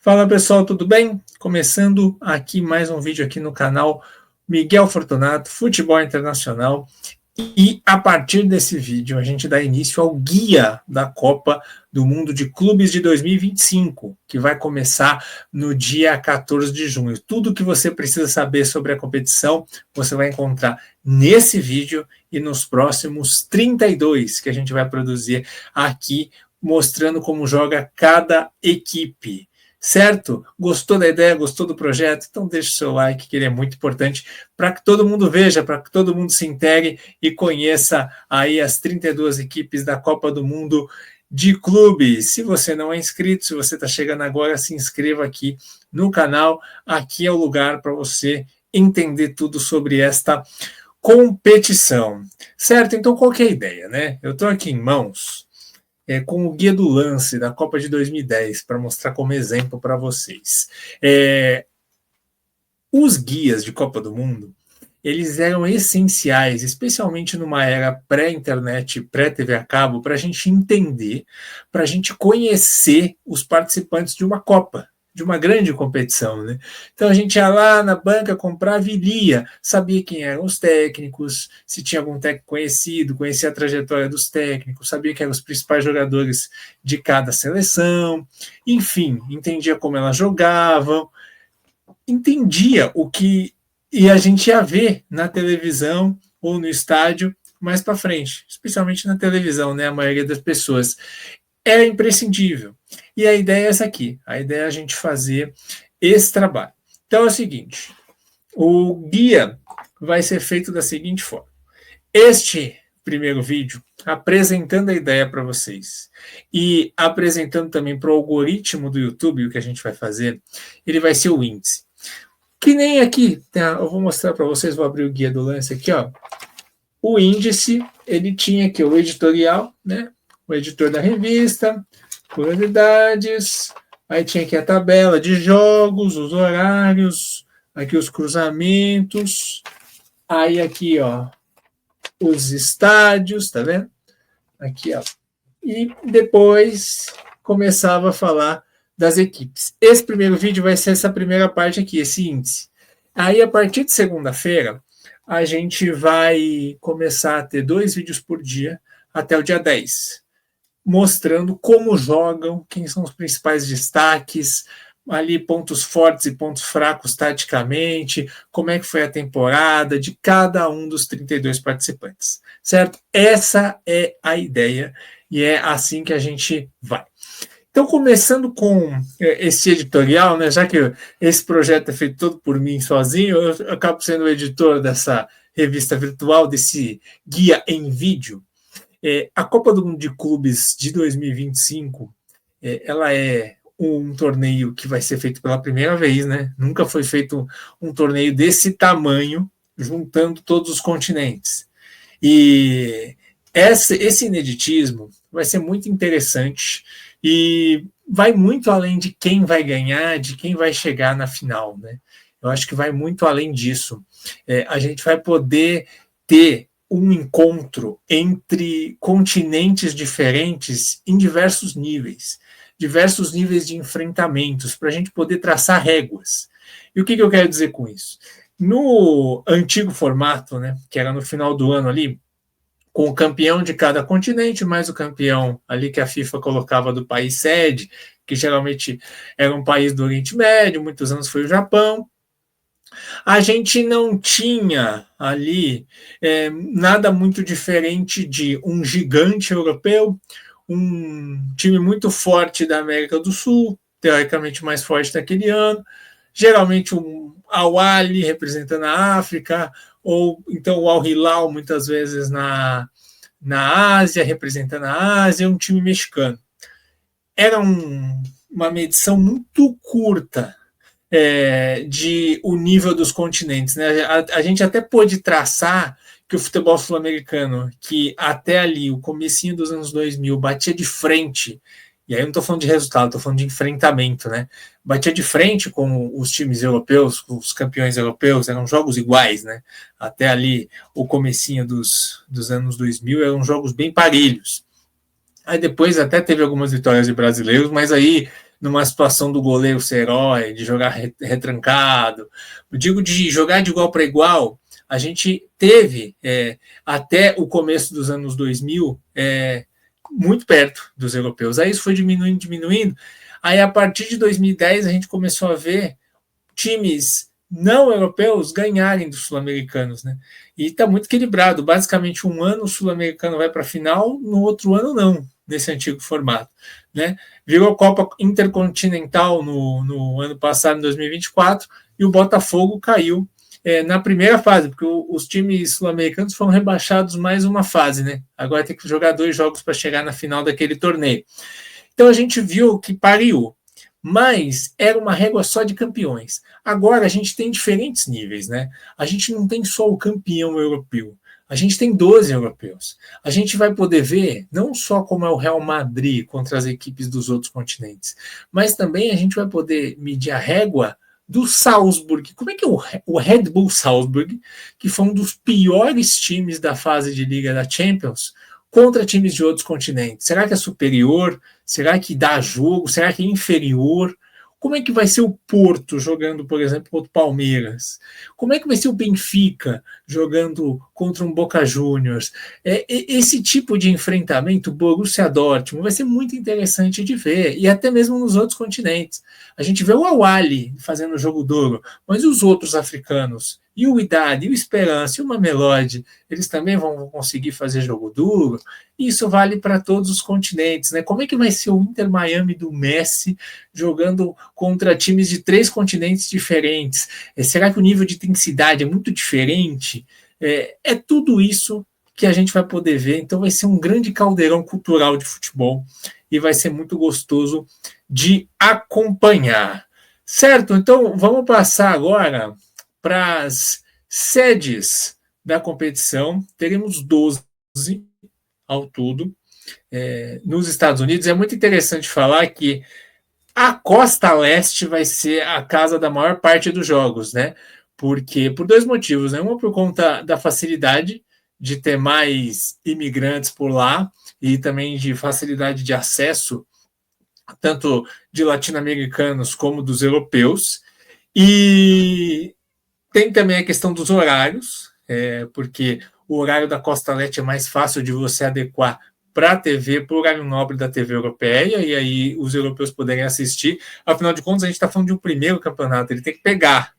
Fala pessoal, tudo bem? Começando aqui mais um vídeo aqui no canal Miguel Fortunato, Futebol Internacional. E a partir desse vídeo a gente dá início ao guia da Copa do Mundo de Clubes de 2025, que vai começar no dia 14 de junho. Tudo que você precisa saber sobre a competição você vai encontrar nesse vídeo e nos próximos 32 que a gente vai produzir aqui, mostrando como joga cada equipe. Certo? Gostou da ideia, gostou do projeto? Então deixe o seu like, que ele é muito importante para que todo mundo veja, para que todo mundo se integre e conheça aí as 32 equipes da Copa do Mundo de clubes. Se você não é inscrito, se você está chegando agora, se inscreva aqui no canal. Aqui é o lugar para você entender tudo sobre esta competição. Certo? Então qual que é a ideia, né? Eu estou aqui em mãos com o guia do lance da Copa de 2010, para mostrar como exemplo para vocês. Os guias de Copa do Mundo, eles eram essenciais, especialmente numa era pré-internet, pré-TV a cabo, para a gente entender, para a gente conhecer os participantes de uma Copa, de uma grande competição, né? Então a gente ia lá na banca, comprava e lia, sabia quem eram os técnicos, se tinha algum técnico conhecido, conhecia a trajetória dos técnicos, sabia quem eram os principais jogadores de cada seleção, enfim, entendia como elas jogavam, entendia o que a gente ia ver na televisão ou no estádio mais para frente, especialmente na televisão, né? A maioria das pessoas. É imprescindível. E a ideia é essa aqui. A ideia é a gente fazer esse trabalho. Então é o seguinte, o guia vai ser feito da seguinte forma. Este primeiro vídeo, apresentando a ideia para vocês e apresentando também para o algoritmo do YouTube, o que a gente vai fazer, ele vai ser o índice. Que nem aqui, tá? Eu vou mostrar para vocês, vou abrir o guia do lance aqui, ó. O índice, ele tinha aqui o editorial, né? O editor da revista, curiosidades, aí tinha aqui a tabela de jogos, os horários, aqui os cruzamentos, aí aqui, ó, os estádios, tá vendo? Aqui, ó. E depois começava a falar das equipes. Esse primeiro vídeo vai ser essa primeira parte aqui, esse índice. Aí, a partir de segunda-feira, a gente vai começar a ter 2 vídeos por dia até o dia 10. Mostrando como jogam, quem são os principais destaques, ali pontos fortes e pontos fracos taticamente, como é que foi a temporada de cada um dos 32 participantes, certo? Essa é a ideia e é assim que a gente vai. Então, começando com esse editorial, né, já que esse projeto é feito todo por mim sozinho, eu acabo sendo o editor dessa revista virtual, desse guia em vídeo. A Copa do Mundo de Clubes de 2025, ela é um torneio que vai ser feito pela primeira vez, né? Nunca foi feito um torneio desse tamanho, juntando todos os continentes. E esse ineditismo vai ser muito interessante e vai muito além de quem vai ganhar, de quem vai chegar na final, né? Eu acho que vai muito além disso. A gente vai poder ter um encontro entre continentes diferentes em diversos níveis de enfrentamentos, para a gente poder traçar réguas. E o que eu quero dizer com isso? No antigo formato, né, que era no final do ano ali, com o campeão de cada continente, mais o campeão ali que a FIFA colocava do país sede, que geralmente era um país do Oriente Médio, muitos anos foi o Japão. A gente não tinha ali nada muito diferente de um gigante europeu, um time muito forte da América do Sul, teoricamente mais forte naquele ano, geralmente um Al-Ahly representando a África, ou então o Al-Hilal muitas vezes na Ásia, representando a Ásia, um time mexicano. Era uma medição muito curta de o nível dos continentes, né? A gente até pôde traçar que o futebol sul-americano, que até ali, o comecinho dos anos 2000, batia de frente, e aí eu não estou falando de resultado, estou falando de enfrentamento, né? Batia de frente com os times europeus, com os campeões europeus, eram jogos iguais, né? Até ali, o comecinho dos anos 2000, eram jogos bem parelhos. Aí depois até teve algumas vitórias de brasileiros, mas aí numa situação do goleiro ser herói, de jogar retrancado. Eu digo de jogar de igual para igual. A gente teve, até o começo dos anos 2000, muito perto dos europeus. Aí isso foi diminuindo. Aí, a partir de 2010, a gente começou a ver times não europeus ganharem dos sul-americanos, né? E está muito equilibrado. Basicamente, um ano o sul-americano vai para a final, no outro ano não, nesse antigo formato, né? Virou Copa Intercontinental no ano passado, em 2024, e o Botafogo caiu na primeira fase, porque os times sul-americanos foram rebaixados mais uma fase, né? Agora tem que jogar 2 jogos para chegar na final daquele torneio. Então a gente viu que pariu, mas era uma régua só de campeões. Agora a gente tem diferentes níveis, né? A gente não tem só o campeão europeu, a gente tem 12 europeus. A gente vai poder ver não só como é o Real Madrid contra as equipes dos outros continentes, mas também a gente vai poder medir a régua do Salzburg. Como é que é o Red Bull Salzburg, que foi um dos piores times da fase de Liga da Champions, contra times de outros continentes? Será que é superior? Será que dá jogo? Será que é inferior? Como é que vai ser o Porto jogando, por exemplo, contra o Palmeiras? Como é que vai ser o Benfica jogando contra um Boca Juniors? Esse tipo de enfrentamento, Borussia Dortmund, vai ser muito interessante de ver, e até mesmo nos outros continentes. A gente vê o Al-Ahly fazendo o jogo duro, mas os outros africanos, e o Wydad, e o Esperance, e o Mamelodi, eles também vão conseguir fazer jogo duro? Isso vale para todos os continentes, né? Como é que vai ser o Inter Miami do Messi jogando contra times de 3 continentes diferentes? Será que o nível de intensidade é muito diferente? É tudo isso que a gente vai poder ver. Então vai ser um grande caldeirão cultural de futebol e vai ser muito gostoso de acompanhar. Certo? Então vamos passar agora para as sedes da competição. Teremos 12 ao todo nos Estados Unidos. É muito interessante falar que a costa leste vai ser a casa da maior parte dos jogos, né? Porque por 2 motivos, né? Uma por conta da facilidade de ter mais imigrantes por lá e também de facilidade de acesso tanto de latino-americanos como dos europeus. E tem também a questão dos horários, porque o horário da Costa Leste é mais fácil de você adequar para a TV, para o horário nobre da TV europeia, e aí os europeus poderem assistir. Afinal de contas, a gente está falando de um primeiro campeonato, ele tem que pegar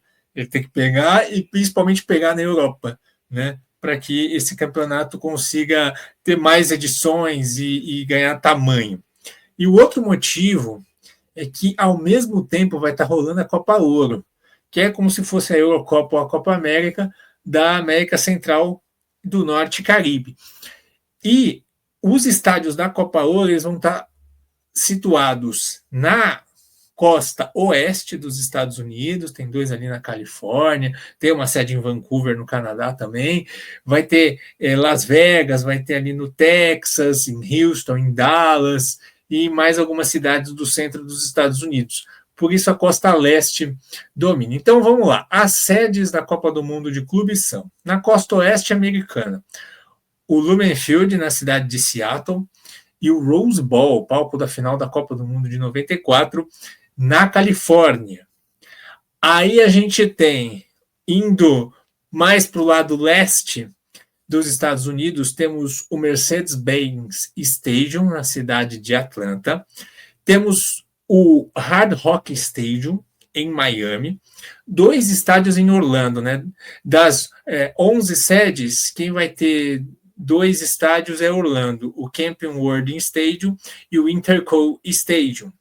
e principalmente pegar na Europa, né? Para que esse campeonato consiga ter mais edições e ganhar tamanho. E o outro motivo é que, ao mesmo tempo, vai estar rolando a Copa Ouro, que é como se fosse a Eurocopa ou a Copa América da América Central, do Norte e Caribe. E os estádios da Copa Ouro eles vão estar situados na costa oeste dos Estados Unidos, tem 2 ali na Califórnia, tem uma sede em Vancouver, no Canadá também, vai ter Las Vegas, vai ter ali no Texas, em Houston, em Dallas, e mais algumas cidades do centro dos Estados Unidos. Por isso a costa leste domina. Então vamos lá. As sedes da Copa do Mundo de clubes são: na costa oeste americana, o Lumen Field, na cidade de Seattle, e o Rose Bowl, palco da final da Copa do Mundo de 94, na Califórnia. Aí a gente tem, indo mais para o lado leste dos Estados Unidos, temos o Mercedes-Benz Stadium, na cidade de Atlanta. Temos o Hard Rock Stadium, em Miami. 2 estádios em Orlando, né? Das 11 sedes, quem vai ter 2 estádios é Orlando, o Camping World Stadium e o Interco Stadium.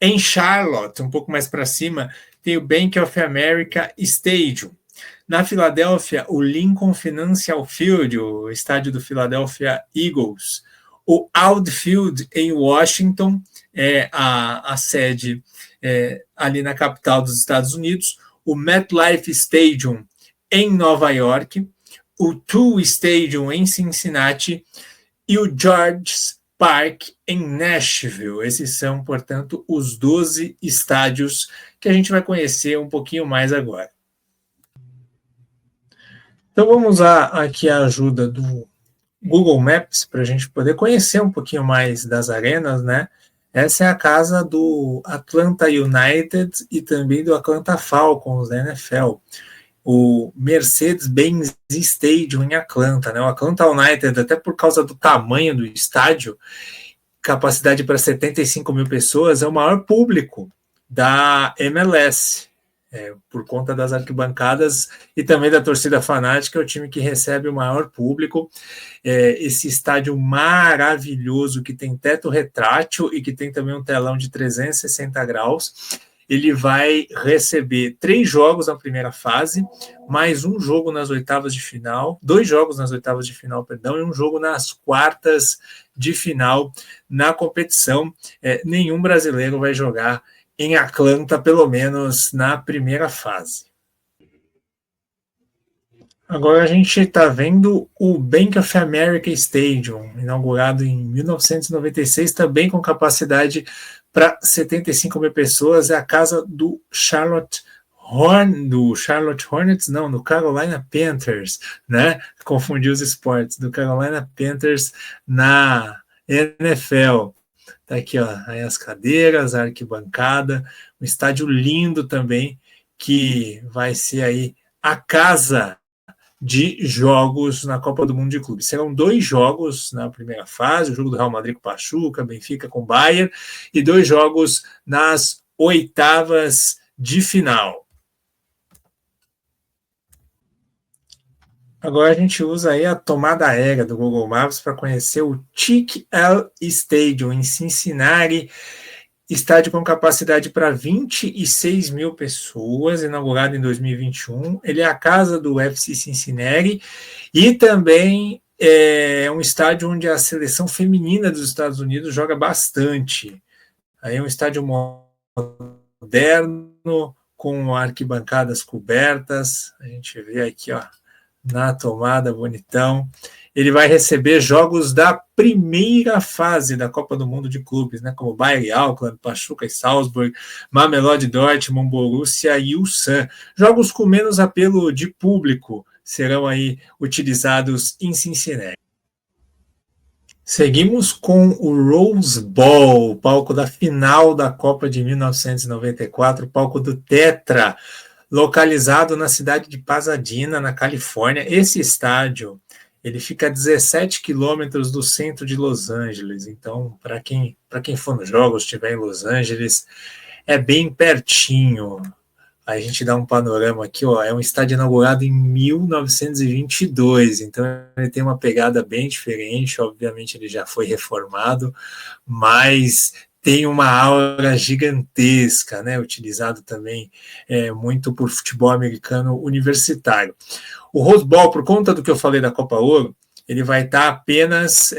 Em Charlotte, um pouco mais para cima, tem o Bank of America Stadium. Na Filadélfia, o Lincoln Financial Field, o estádio do Philadelphia Eagles. O Audi Field, em Washington, é a sede ali na capital dos Estados Unidos. O MetLife Stadium, em Nova York. O TUL Stadium, em Cincinnati. E o George's Park, em Nashville. Esses são, portanto, os 12 estádios que a gente vai conhecer um pouquinho mais agora. Então vamos usar aqui a ajuda do Google Maps para a gente poder conhecer um pouquinho mais das arenas, né? Essa é a casa do Atlanta United e também do Atlanta Falcons da NFL. O Mercedes-Benz Stadium em Atlanta, né? O Atlanta United, até por causa do tamanho do estádio, capacidade para 75 mil pessoas, é o maior público da MLS, por conta das arquibancadas e também da torcida fanática, é o time que recebe o maior público. Esse estádio maravilhoso que tem teto retrátil e que tem também um telão de 360 graus, ele vai receber 3 jogos na primeira fase, mais um jogo nas oitavas de final, 2 jogos nas oitavas de final, perdão, e um jogo nas quartas de final na competição. Nenhum brasileiro vai jogar em Atlanta, pelo menos na primeira fase. Agora a gente está vendo o Bank of America Stadium, inaugurado em 1996, também com capacidade para 75 mil pessoas. É a casa do Charlotte Hornets, não, do Carolina Panthers, né? Confundi os esportes, do Carolina Panthers na NFL. Tá aqui, ó, aí as cadeiras, a arquibancada, um estádio lindo também, que vai ser aí a casa de jogos na Copa do Mundo de Clubes. Serão 2 jogos na primeira fase, o jogo do Real Madrid com o Pachuca, Benfica com o Bayern, e 2 jogos nas oitavas de final. Agora a gente usa aí a tomada aérea do Google Maps para conhecer o Chick-L Stadium em Cincinnati, estádio com capacidade para 26 mil pessoas, inaugurado em 2021. Ele é a casa do FC Cincinnati e também é um estádio onde a seleção feminina dos Estados Unidos joga bastante. Aí é um estádio moderno, com arquibancadas cobertas. A gente vê aqui, ó, na tomada, bonitão. Ele vai receber jogos da primeira fase da Copa do Mundo de Clubes, né, como Bayern e Auckland, Pachuca e Salzburg, Mamelodi Dortmund, Borussia e Ulsan. Jogos com menos apelo de público serão aí utilizados em Cincinnati. Seguimos com o Rose Bowl, o palco da final da Copa de 1994, o palco do Tetra, localizado na cidade de Pasadena, na Califórnia. Esse estádio, ele fica a 17 quilômetros do centro de Los Angeles. Então, para quem for nos jogos, estiver em Los Angeles, é bem pertinho. Aí a gente dá um panorama aqui, ó, é um estádio inaugurado em 1922, então ele tem uma pegada bem diferente. Obviamente ele já foi reformado, mas tem uma aura gigantesca, né? Utilizado também muito por futebol americano universitário. O Rose Bowl, por conta do que eu falei da Copa Ouro, ele vai estar apenas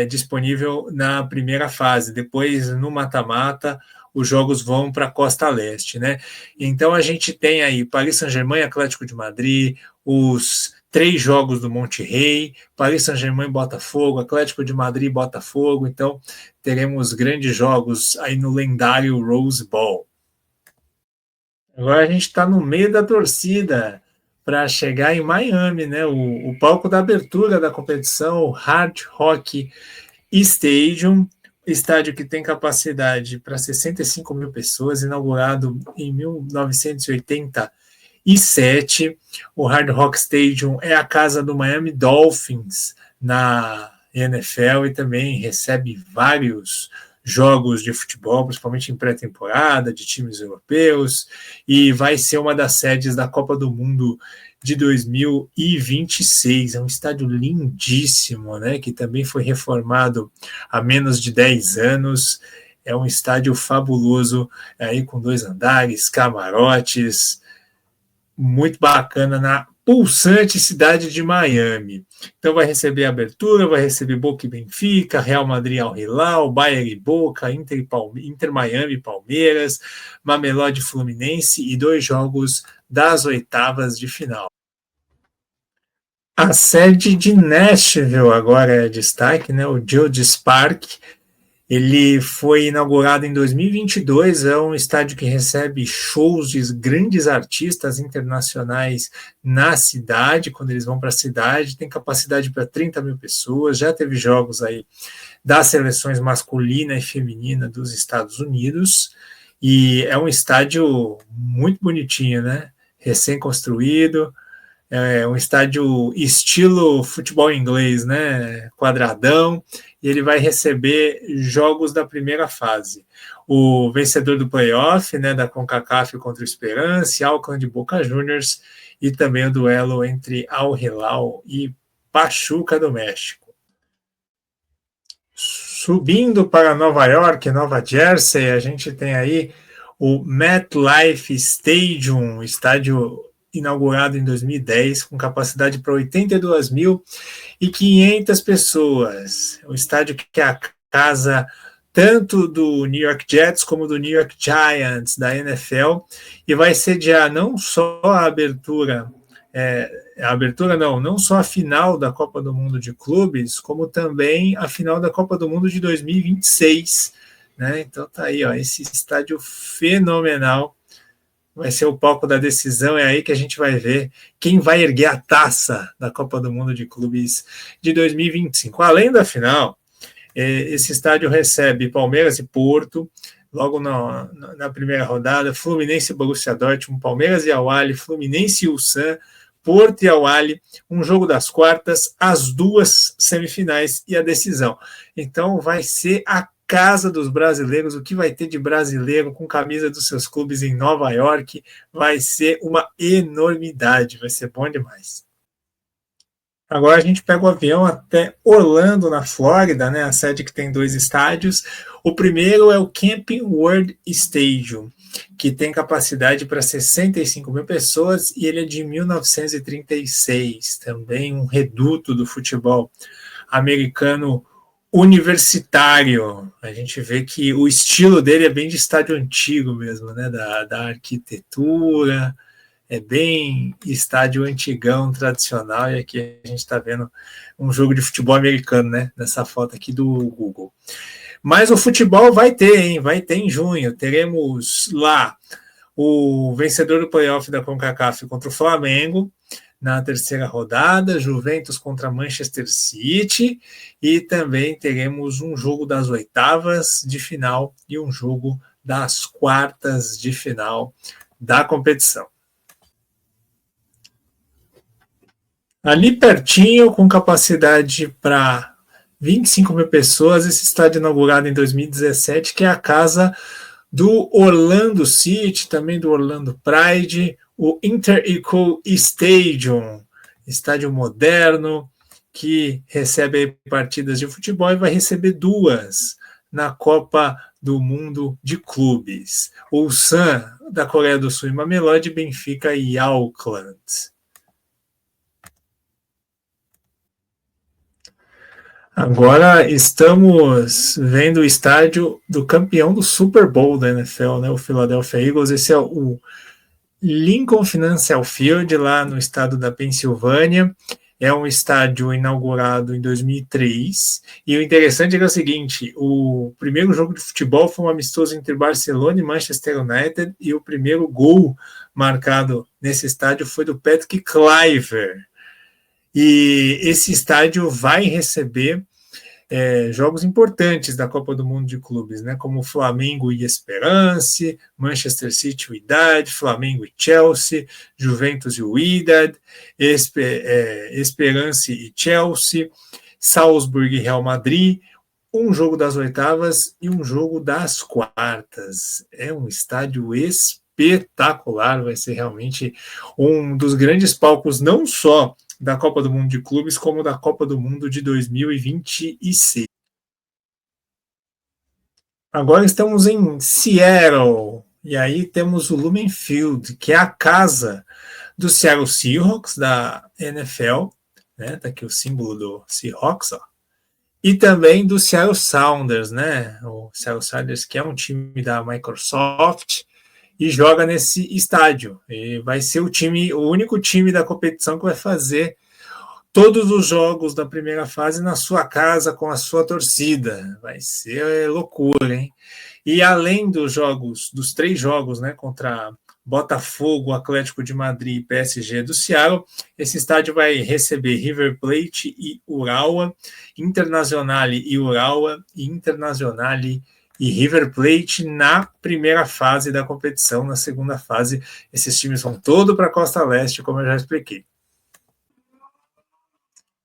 disponível na primeira fase. Depois, no mata-mata, os jogos vão para a Costa Leste, né? Então a gente tem aí Paris Saint-Germain, Atlético de Madrid, os 3 jogos do Monterrey, Paris Saint-Germain, Botafogo, Atlético de Madrid, Botafogo. Então teremos grandes jogos aí no lendário Rose Bowl. Agora a gente está no meio da torcida para chegar em Miami, né? O palco da abertura da competição, o Hard Rock Stadium, estádio que tem capacidade para 65 mil pessoas, inaugurado em 1987. O Hard Rock Stadium é a casa do Miami Dolphins na NFL e também recebe vários jogos de futebol, principalmente em pré-temporada, de times europeus, e vai ser uma das sedes da Copa do Mundo de 2026. É um estádio lindíssimo, né, que também foi reformado há menos de 10 anos. É um estádio fabuloso, aí com 2 andares, camarotes, muito bacana na pulsante cidade de Miami. Então vai receber abertura, vai receber Boca e Benfica, Real Madrid Al Hilal, Bayern e Boca, Inter Miami e Palmeiras, Mamelodi Fluminense e 2 jogos das oitavas de final. A sede de Nashville agora é destaque, né? O Georges Park, Ele foi inaugurado em 2022, é um estádio que recebe shows de grandes artistas internacionais na cidade, quando eles vão para a cidade, tem capacidade para 30 mil pessoas, já teve jogos aí das seleções masculina e feminina dos Estados Unidos, e é um estádio muito bonitinho, né? Recém-construído, é um estádio estilo futebol inglês, né? Quadradão, e ele vai receber jogos da primeira fase. O vencedor do playoff, né, da CONCACAF contra o Esperance, Auckland e Boca Juniors, e também o duelo entre Al Hilal e Pachuca do México. Subindo para Nova York, Nova Jersey, a gente tem aí o MetLife Stadium, estádio inaugurado em 2010, com capacidade para 82.500 pessoas. O estádio que é a casa tanto do New York Jets como do New York Giants, da NFL, e vai sediar não só a abertura, não só a final da Copa do Mundo de Clubes, como também a final da Copa do Mundo de 2026, né? Então tá aí, ó, esse estádio fenomenal, vai ser o palco da decisão, é aí que a gente vai ver quem vai erguer a taça da Copa do Mundo de Clubes de 2025. Além da final, esse estádio recebe Palmeiras e Porto, logo na primeira rodada, Fluminense e Borussia Dortmund, Palmeiras e Al-Ahly, Fluminense e Ulsan, Porto e Al-Ahly, um jogo das quartas, as duas semifinais e a decisão. Então vai ser a casa dos brasileiros, o que vai ter de brasileiro com camisa dos seus clubes em Nova York vai ser uma enormidade, vai ser bom demais. Agora a gente pega o avião até Orlando, na Flórida, né, a sede que tem 2 estádios. O primeiro é o Camping World Stadium, que tem capacidade para 65 mil pessoas e ele é de 1936, também um reduto do futebol americano universitário. A gente vê que o estilo dele é bem de estádio antigo mesmo, né, da arquitetura, é bem estádio antigão, tradicional, e aqui a gente está vendo um jogo de futebol americano, né, nessa foto aqui do Google. Mas o futebol vai ter, hein? Vai ter em junho. Teremos lá o vencedor do playoff da CONCACAF contra o Flamengo, na terceira rodada, Juventus contra Manchester City, e também teremos um jogo das oitavas de final e um jogo das quartas de final da competição. Ali pertinho, com capacidade para 25 mil pessoas, esse estádio inaugurado em 2017, que é a casa do Orlando City, também do Orlando Pride, o Inter-Eco Stadium, estádio moderno, que recebe partidas de futebol e vai receber 2 na Copa do Mundo de Clubes. O Ulsan, da Coreia do Sul, e Mamelodi, Benfica e Auckland. Agora estamos vendo o estádio do campeão do Super Bowl da NFL, né, o Philadelphia Eagles. Esse é o Lincoln Financial Field, lá no estado da Pensilvânia. É um estádio inaugurado em 2003. E o interessante é, o seguinte, o primeiro jogo de futebol foi um amistoso entre Barcelona e Manchester United, e o primeiro gol marcado nesse estádio foi do Patrick Kluivert. E esse estádio vai receber jogos importantes da Copa do Mundo de Clubes, né, como Flamengo e Esperance, Manchester City e Wydad, Flamengo e Chelsea, Juventus e Wydad, Esperance e Chelsea, Salzburg e Real Madrid, um jogo das oitavas e um jogo das quartas. É um estádio espetacular, vai ser realmente um dos grandes palcos, não só da Copa do Mundo de Clubes, como da Copa do Mundo de 2026. Agora estamos em Seattle, e aí temos o Lumen Field, que é a casa do Seattle Seahawks, da NFL, né? Tá aqui o símbolo do Seahawks, ó. E também do Seattle Sounders, né? O Seattle Sounders, que é um time da Microsoft, e joga nesse estádio. E vai ser o único time da competição que vai fazer todos os jogos da primeira fase na sua casa com a sua torcida. Vai ser loucura, hein? E além dos 3 jogos, né, contra Botafogo, Atlético de Madrid e PSG do Seattle, esse estádio vai receber River Plate e Urawa, Internazionale e Urawa, e Internazionale e River Plate na primeira fase da competição. Na segunda fase, esses times vão todo para a Costa Leste, como eu já expliquei.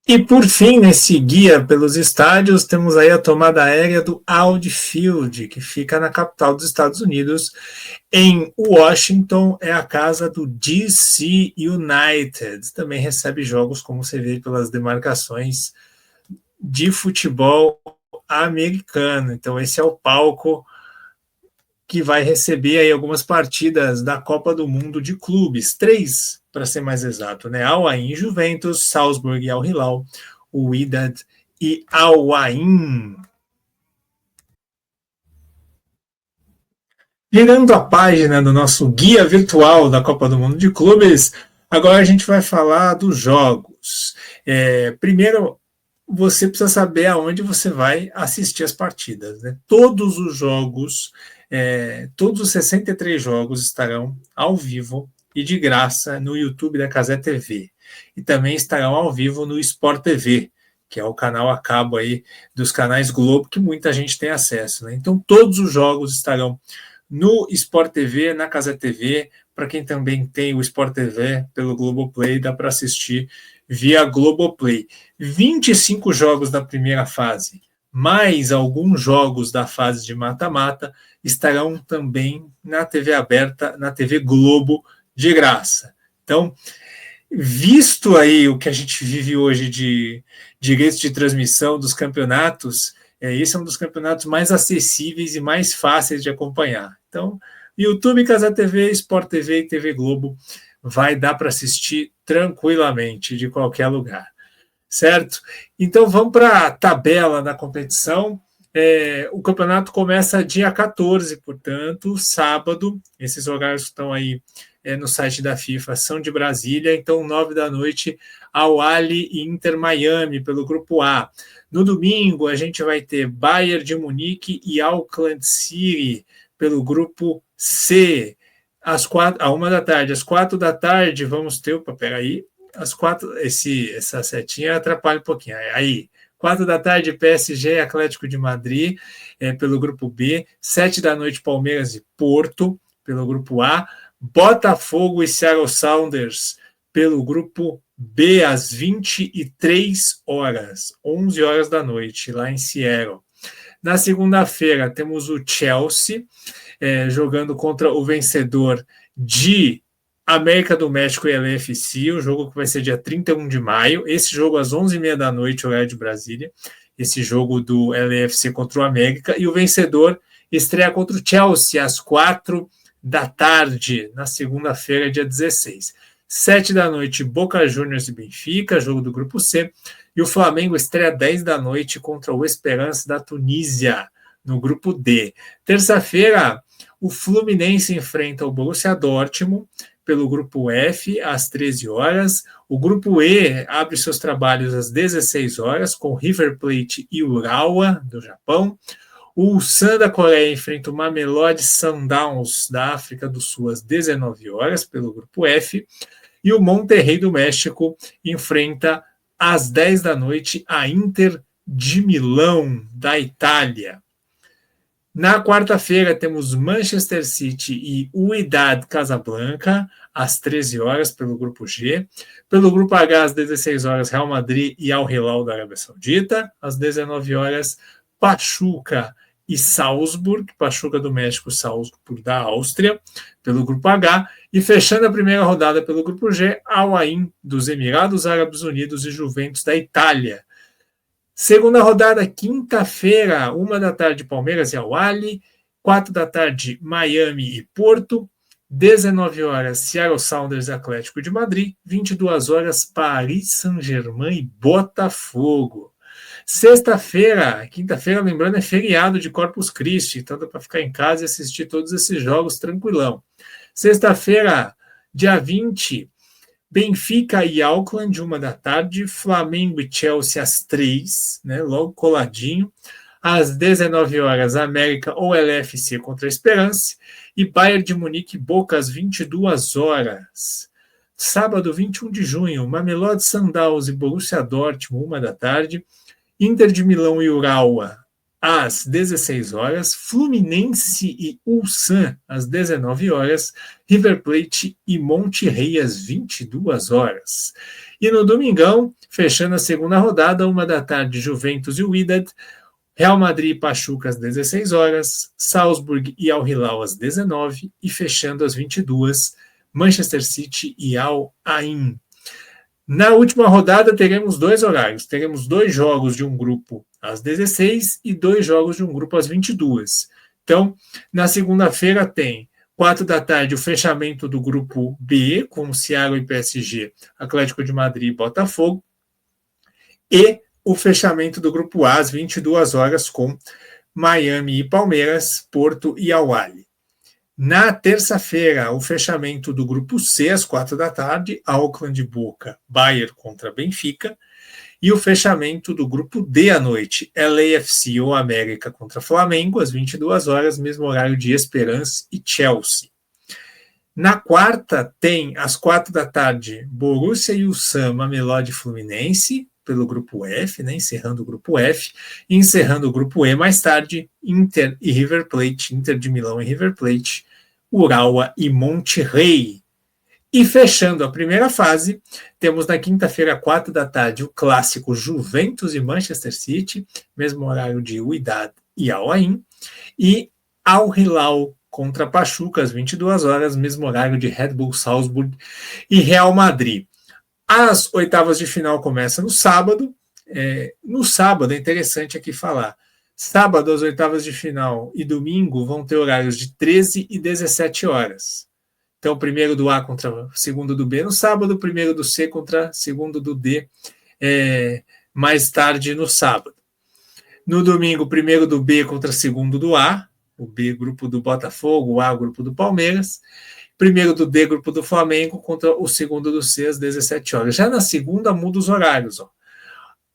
E por fim, nesse guia pelos estádios, temos aí a tomada aérea do Audi Field, que fica na capital dos Estados Unidos, em Washington. É a casa do DC United. Também recebe jogos, como você vê pelas demarcações, de futebol americano. Então esse é o palco que vai receber aí algumas partidas da Copa do Mundo de clubes, 3 para ser mais exato, né? Al Ain Juventus, Salzburg e Al Hilal, o Wydad e Al Ain. Virando a página do nosso guia virtual da Copa do Mundo de Clubes, agora a gente vai falar dos jogos. Primeiro, você precisa saber aonde você vai assistir as partidas, né? Todos os jogos, todos os 63 jogos estarão ao vivo e de graça no YouTube da Cazé TV. E também estarão ao vivo no Sport TV, que é o canal a cabo aí dos canais Globo, que muita gente tem acesso, né? Então todos os jogos estarão no Sport TV, na Cazé TV. Para quem também tem o Sport TV pelo Globoplay, dá para assistir via Globoplay. 25 jogos da primeira fase, mais alguns jogos da fase de mata-mata, estarão também na TV aberta, na TV Globo, de graça. Então, visto aí o que a gente vive hoje de direitos de transmissão dos campeonatos, esse é um dos campeonatos mais acessíveis e mais fáceis de acompanhar. Então, YouTube, Cazé TV, Sport TV e TV Globo vai dar para assistir tranquilamente de qualquer lugar, certo? Então vamos para a tabela da competição. O campeonato começa dia 14, portanto, sábado. Esses horários que estão aí no site da FIFA são de Brasília, então 9 da noite, Al Ahly e Inter Miami pelo grupo A. No domingo a gente vai ter Bayern de Munique e Auckland City pelo grupo C. Às 1 da tarde. Às 4 da tarde vamos ter, peraí, às 4, essa setinha atrapalha um pouquinho. Aí, 4 da tarde, PSG e Atlético de Madrid pelo grupo B. 7 da noite, Palmeiras e Porto pelo grupo A. Botafogo e Seattle Sounders pelo grupo B, às 23 horas, 11 horas da noite, lá em Seattle. Na segunda-feira, temos o Chelsea jogando contra o vencedor de América do México e LAFC, o jogo que vai ser dia 31 de maio. Esse jogo às 11h30 da noite, horário de Brasília. Esse jogo do LAFC contra o América. E o vencedor estreia contra o Chelsea às 4 da tarde, na segunda-feira, dia 16. 7 da noite, Boca Juniors e Benfica, jogo do grupo C. E o Flamengo estreia 10 da noite contra o Esperance da Tunísia, no grupo D. Terça-feira, o Fluminense enfrenta o Borussia Dortmund pelo grupo F, às 13 horas. O grupo E abre seus trabalhos às 16 horas, com River Plate e Urawa, do Japão. O Ulsan da Coreia enfrenta o Mamelodi Sundowns da África do Sul às 19 horas, pelo grupo F. E o Monterrey do México enfrenta às 10 da noite a Inter de Milão, da Itália. Na quarta-feira temos Manchester City e Wydad Casablanca, às 13 horas, pelo grupo G. Pelo grupo H, às 16 horas, Real Madrid e Al Hilal da Arábia Saudita. Às 19 horas, Pachuca e Salzburg, Pachuca do México, Salzburg da Áustria, pelo grupo H. E fechando a primeira rodada pelo grupo G, Al Ain dos Emirados Árabes Unidos e Juventus da Itália. Segunda rodada, quinta-feira, 1 da tarde, Palmeiras e Al Ahly, 4 da tarde, Miami e Porto, 19 horas, Seattle Sounders e Atlético de Madrid, 22 horas, Paris Saint-Germain e Botafogo. Sexta-feira, quinta-feira, lembrando, é feriado de Corpus Christi, então dá para ficar em casa e assistir todos esses jogos tranquilão. Sexta-feira, dia 20, Benfica e Auckland, 1h, Flamengo e Chelsea às 3, né, logo coladinho. Às 19 horas, América ou LFC contra a Esperance, e Bayern de Munique e Boca às 22 horas. Sábado, 21 de junho, Mamelodi Sundowns e Borussia Dortmund, 1h, Inter de Milão e Urawa às 16 horas, Fluminense e Ulsan às 19 horas, River Plate e Monterrey às 22 horas. E no domingão, fechando a segunda rodada, 1h, Juventus e Wydad, Real Madrid e Pachuca às 16 horas, Salzburg e Al Hilal às 19 e fechando às 22, Manchester City e Al Ain. Na última rodada teremos 2 horários, teremos 2 jogos de um grupo às 16 e 2 jogos de um grupo às 22. Então, na segunda-feira tem 4h o fechamento do grupo B, com Seattle e PSG, Atlético de Madrid e Botafogo, e o fechamento do grupo A às 22 horas com Miami e Palmeiras, Porto e Al-Ahly. Na terça-feira, o fechamento do grupo C às 4h, Auckland e Boca, Bayern contra Benfica, e o fechamento do grupo D à noite, LAFC ou América contra Flamengo, às 22 horas, mesmo horário de Esperance e Chelsea. Na quarta, tem às 4h, Borussia e Ulsan, Mamelodi e Fluminense, pelo grupo F, né, encerrando o grupo F, e encerrando o grupo E mais tarde, Inter e River Plate, Inter de Milão e River Plate, Urawa e Monterrey. E fechando a primeira fase, temos na quinta-feira, 4h, o clássico Juventus e Manchester City, mesmo horário de Wydad e Al Ain, e Al Hilal contra Pachuca, às 22 horas, mesmo horário de Red Bull Salzburg e Real Madrid. As oitavas de final começam no sábado. No sábado, é interessante aqui falar, sábado as oitavas de final e domingo vão ter horários de 13 e 17 horas. Então, o primeiro do A contra o segundo do B no sábado, o primeiro do C contra o segundo do D mais tarde no sábado. No domingo, o primeiro do B contra o segundo do A, o B, grupo do Botafogo, o A, grupo do Palmeiras. Primeiro do D, grupo do Flamengo, contra o segundo do C, às 17 horas. Já na segunda, muda os horários.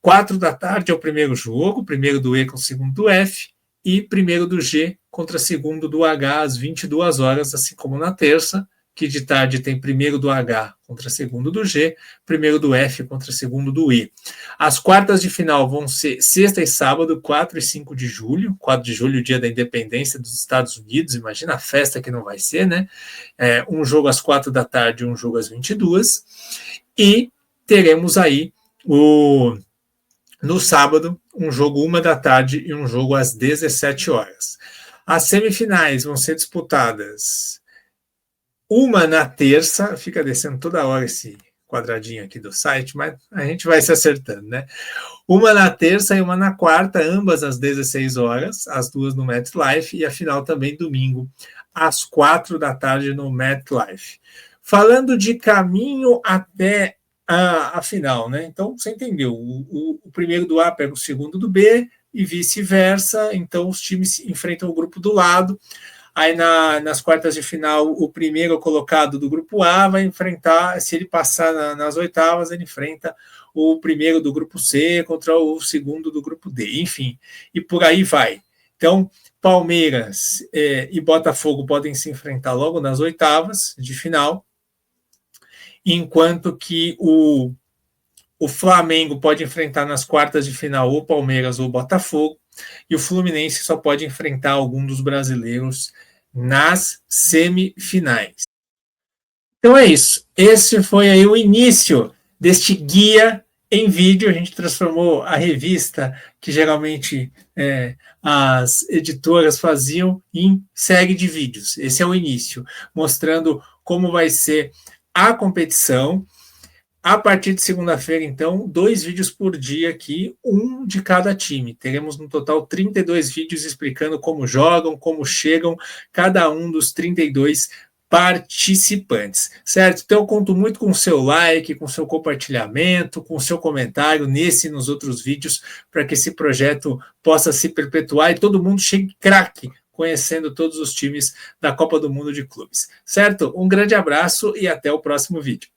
4h é o primeiro jogo, primeiro do E com o segundo do F, e primeiro do G contra segundo do H, às 22 horas, assim como na terça, que de tarde tem primeiro do H contra segundo do G, primeiro do F contra segundo do E. As quartas de final vão ser sexta e sábado, 4 e 5 de julho. 4 de julho, dia da independência dos Estados Unidos. Imagina a festa que não vai ser, né? Um jogo às 4h e um jogo às 22. E teremos aí, no sábado, um jogo 1h e um jogo às 17 horas. As semifinais vão ser disputadas uma na terça, fica descendo toda hora esse quadradinho aqui do site, mas a gente vai se acertando, né? Uma na terça e uma na quarta, ambas às 16 horas, as duas no MetLife, e a final também domingo, às 4h no MetLife. Falando de caminho até a final, né? Então, você entendeu, o primeiro do A pega o segundo do B e vice-versa, então os times enfrentam o grupo do lado. Aí nas quartas de final, o primeiro colocado do grupo A vai enfrentar, se ele passar nas oitavas, ele enfrenta o primeiro do grupo C contra o segundo do grupo D, enfim, e por aí vai. Então, Palmeiras e Botafogo podem se enfrentar logo nas oitavas de final, enquanto que o Flamengo pode enfrentar nas quartas de final ou Palmeiras ou Botafogo, e o Fluminense só pode enfrentar algum dos brasileiros nas semifinais. Então é isso. Esse foi aí o início deste guia em vídeo. A gente transformou a revista, que geralmente as editoras faziam, em série de vídeos. Esse é o início, mostrando como vai ser a competição. A partir de segunda-feira, então, 2 vídeos por dia aqui, um de cada time. Teremos no total 32 vídeos explicando como jogam, como chegam cada um dos 32 participantes, certo? Então, eu conto muito com o seu like, com o seu compartilhamento, com o seu comentário nesse e nos outros vídeos, para que esse projeto possa se perpetuar e todo mundo chegue craque, conhecendo todos os times da Copa do Mundo de Clubes, certo? Um grande abraço e até o próximo vídeo.